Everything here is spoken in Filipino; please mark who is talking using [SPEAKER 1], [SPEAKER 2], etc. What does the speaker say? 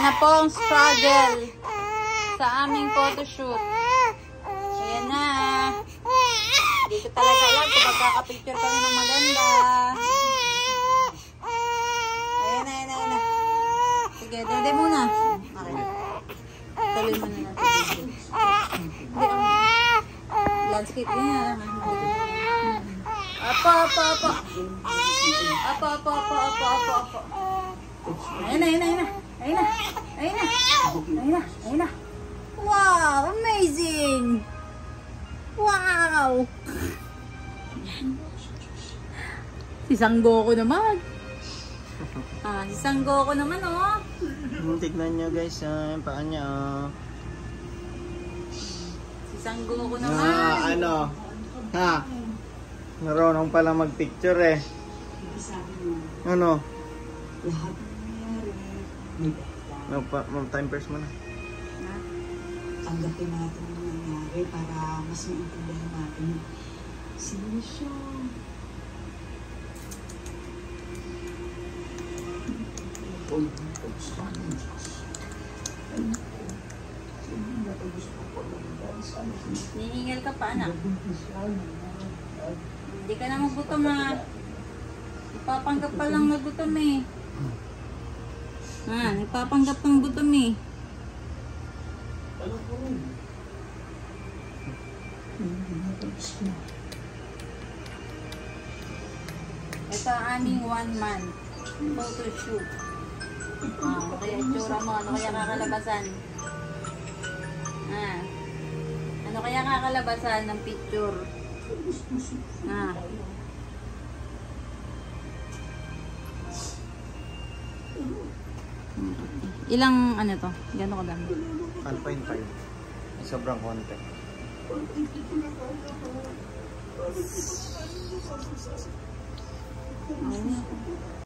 [SPEAKER 1] na pong struggle sa aming photoshoot. Ayan na. Hindi ko talaga alam kung magkakapicture kami ng maganda. Ayan na, ayan na, ayan na. Sige, dede muna. Okay. Tuloy mo na natin. Hindi, landscape din yan. Apo, apo, apo. Apo, apo, apo, apo, apo, apo. Ayun na, ayun na, ayun na. Ayun na, ayun na. Ayun na, ayun na. Wow, amazing. Wow. Si Sangoku naman. Si Sangoku naman, oh.
[SPEAKER 2] Tignan nyo guys, yung paa niya, oh.
[SPEAKER 1] Si Sangoku naman.
[SPEAKER 2] Ano? Ha? Marunong pala mag-picture eh. Ano? Time first mo na.
[SPEAKER 3] Tanggapin natin ang nangyari para mas maintindihan natin. Sino siya?
[SPEAKER 1] Nihingal ka pa, anak. Hindi ka na magutom, ha. Ipapanggap pa lang na gutom, eh. Nagpapanggap ng gutom, eh. Ito ang aming 1 month photoshoot. Kaya itsura mo, ano kaya kakalabasan? Ano kaya kakalabasan ng picture? Ilang ano to? Gano'n kadami?
[SPEAKER 2] 1.5. Sobrang konti.